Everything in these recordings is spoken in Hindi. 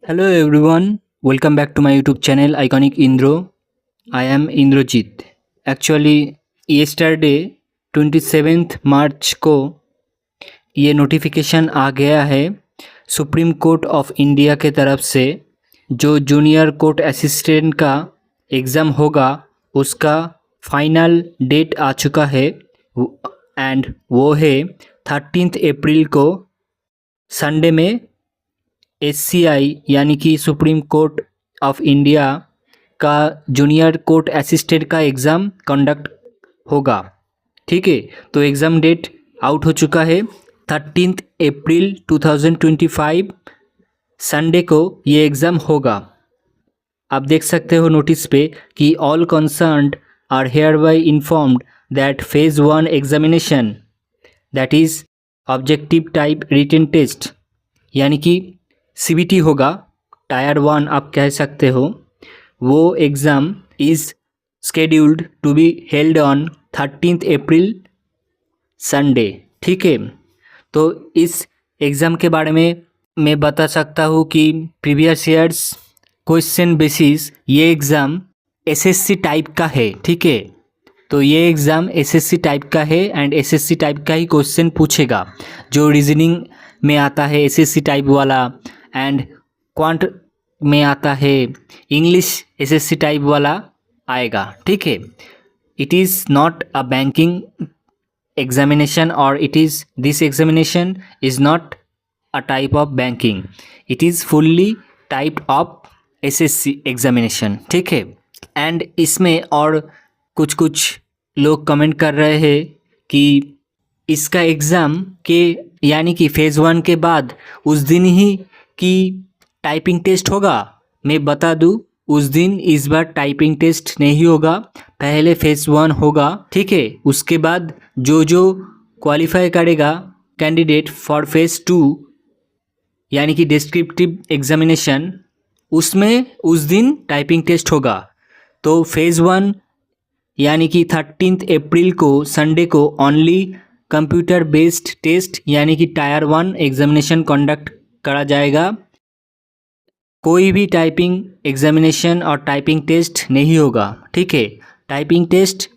Hello everyone, welcome back to my YouTube channel Iconic Indro. I am Indrajit. Actually, yesterday 27th मार्च को ये नोटिफिकेशन आ गया है सुप्रीम कोर्ट ऑफ इंडिया के तरफ से जो जूनियर कोर्ट असिस्टेंट का एग्ज़ाम होगा उसका फाइनल डेट आ चुका है एंड वो है 13 अप्रैल को संडे में SCI यानी कि सुप्रीम कोर्ट ऑफ इंडिया का जूनियर कोर्ट असिस्टेंट का एग्ज़ाम कंडक्ट होगा। ठीक है, तो एग्ज़ाम डेट आउट हो चुका है 13 अप्रैल 2025 संडे को ये एग्ज़ाम होगा। आप देख सकते हो नोटिस पे कि all concerned are hereby informed that phase 1 examination that is objective type written test यानी कि CBT होगा, टायर 1 आप कह सकते हो, वो exam is scheduled to be held on 13 April Sunday. ठीक है, तो इस एग्ज़ाम के बारे में मैं बता सकता हूँ कि प्रीवियस ईयर्स क्वेश्चन बेसिस ये एग्ज़ाम SSC टाइप का है। ठीक है, तो ये एग्ज़ाम SSC टाइप का है एंड SSC टाइप का ही क्वेश्चन पूछेगा। जो रीजनिंग में आता है SSC टाइप वाला एंड क्वांट में आता है इंग्लिश SSC टाइप वाला आएगा। ठीक है, it is not a banking examination और it is this examination is not a type of banking, it is fully type of SSC examination. ठीक है, एंड इसमें और कुछ लोग कमेंट कर रहे हैं कि इसका एग्ज़ाम के यानी कि फेज़ 1 के बाद उस दिन ही कि टाइपिंग टेस्ट होगा। मैं बता दूं उस दिन इस बार टाइपिंग टेस्ट नहीं होगा, पहले फेज़ 1 होगा। ठीक है, उसके बाद जो क्वालिफाई करेगा कैंडिडेट फॉर फेज़ 2 यानी कि डिस्क्रिप्टिव एग्जामिनेशन उसमें उस दिन टाइपिंग टेस्ट होगा। तो फेज़ 1 यानी कि 13 अप्रैल को संडे को ओनली कंप्यूटर बेस्ड टेस्ट यानी कि टायर 1 एग्जामिनेशन कंडक्ट करा जाएगा। कोई भी टाइपिंग एग्जामिनेशन और टाइपिंग टेस्ट नहीं होगा। ठीक है, टाइपिंग टेस्ट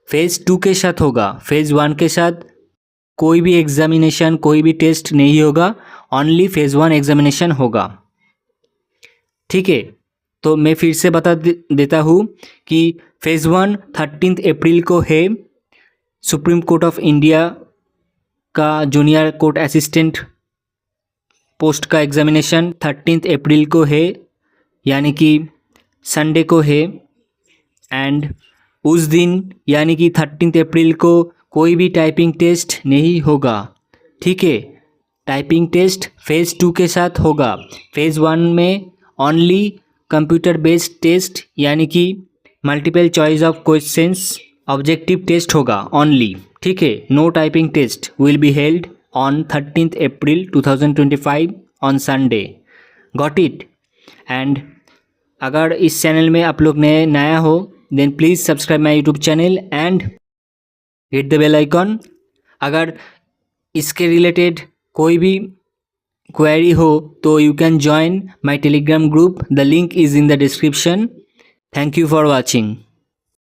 फेज़ 2 के साथ होगा, फेज़ 1 के साथ कोई भी एग्जामिनेशन कोई भी टेस्ट नहीं होगा, ओनली फेज़ 1 एग्जामिनेशन होगा। ठीक है, तो मैं फिर से बता देता हूँ कि फेज़ 1 13 अप्रैल को है, सुप्रीम कोर्ट ऑफ इंडिया का जूनियर कोर्ट असिस्टेंट पोस्ट का एग्जामिनेशन 13 अप्रैल को है यानी कि संडे को है एंड उस दिन यानी कि 13 अप्रैल को कोई भी टाइपिंग टेस्ट नहीं होगा। ठीक है, टाइपिंग टेस्ट फेज़ 2 के साथ होगा। फेज़ 1 में ओनली कंप्यूटर बेस्ड टेस्ट यानी कि multiple choice of questions objective test होगा ओनली। ठीक है, no typing test will be held on 13th April 2025 on Sunday. Got it? And अगर इस चैनल में आप लोग नया हो then please subscribe my YouTube channel and hit the bell icon. अगर इसके रिलेटेड कोई भी क्वेरी हो तो you can join my Telegram group, the link is in the description. Thank you for watching.